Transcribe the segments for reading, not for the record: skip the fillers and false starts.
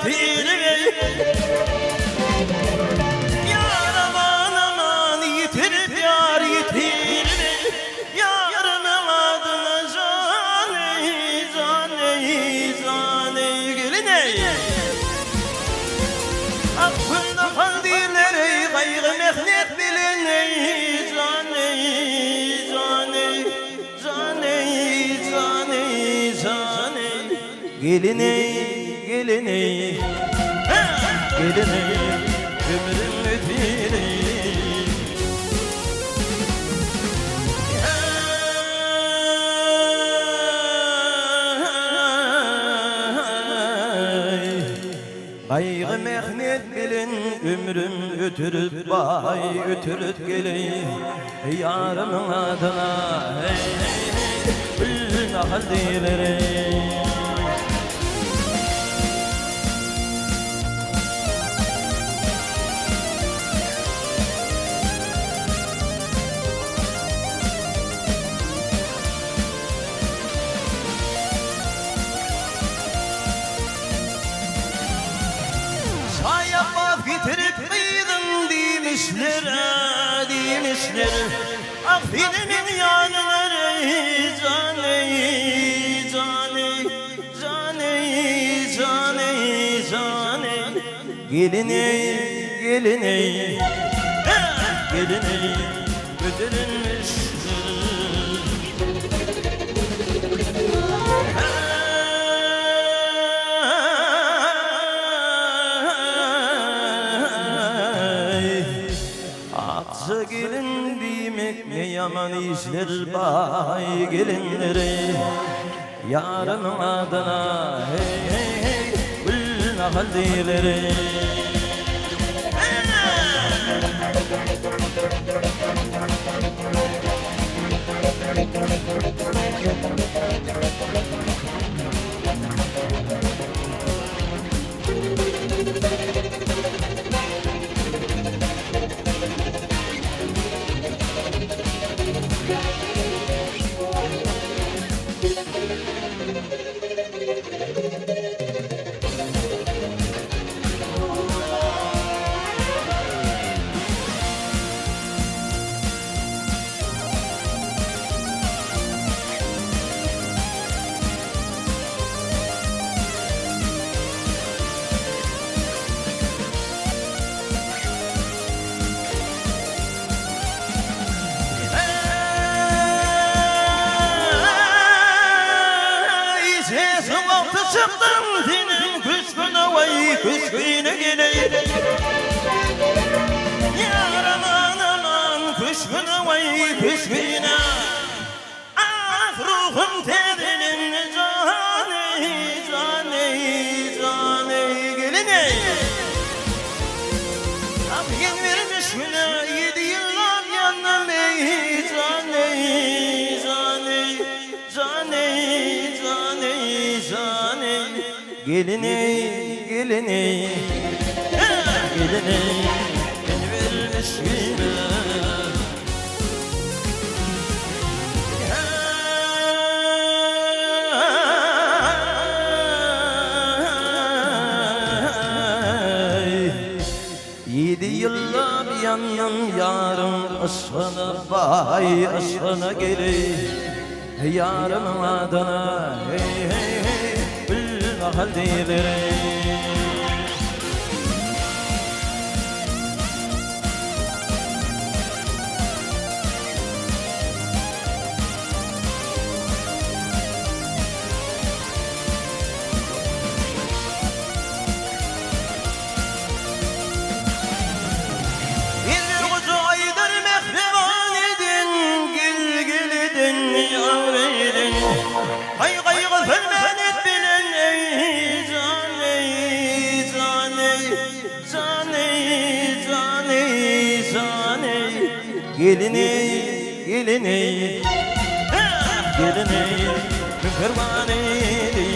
yitirme. Yar aman aman yitirip yar yitirme. Yarımın adına cane cane cane geline. Aklında kandilleri kaygı mehnet biline. Cane cane cane cane cane geline geline geline ömrüm ötüne. Kaygı mehnet bilin ömrüm ötürüp bay ötürüp geleyim yarımın adına hey hey hey bütün halilere. Sayapaf getirip kıydın demişler, demişler. Affedimin yanları cane, cane, cane, cane, cane. Geline, geline, geline, ödülünmüş. Aksa gelin demek ne yaman işler bay gelinlere. Yarının adına hey hey hey gülna haldilere. Çıktım dinim kuşkuna vay kuşkuna geleyim. Yar aman aman kuşkuna vay kuşkuna. Ah ruhum tedinin cane cane cane geline. Abin vermiş güne 7 yıllar yandım ey cane cane cane cane cane. Geline, geline, geline, beni vermiş güne. Yedi yıllar yandım yarım aşkına bay aşkına geleyim. Yarımın adına hey hey hey gülna haldilere. Bir kuzu aydır mehriban edin, gül gül edin, yar edin. Hay kaygı fermanet bilen ey cane, cane, cane, cane, cane. Geline, geline, geline, ferman edin.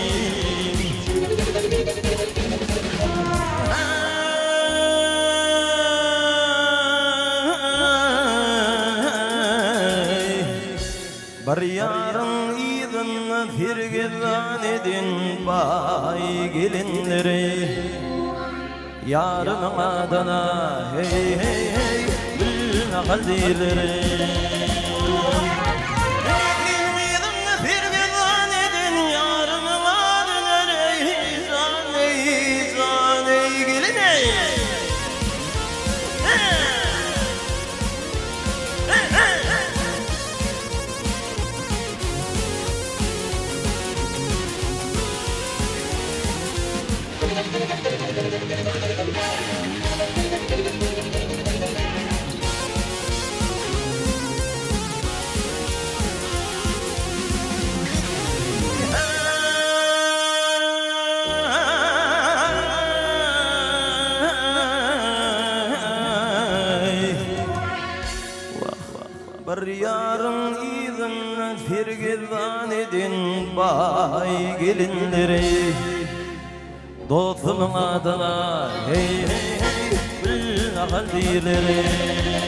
Bar yarın idin firgizan edin bay gelinleri. Yarımın adına hey hey hey bilme kaldileri. Bir yarın izin firgizan edin bay gelinleri. Dostumun adına hey hey hey bilme kaldileri.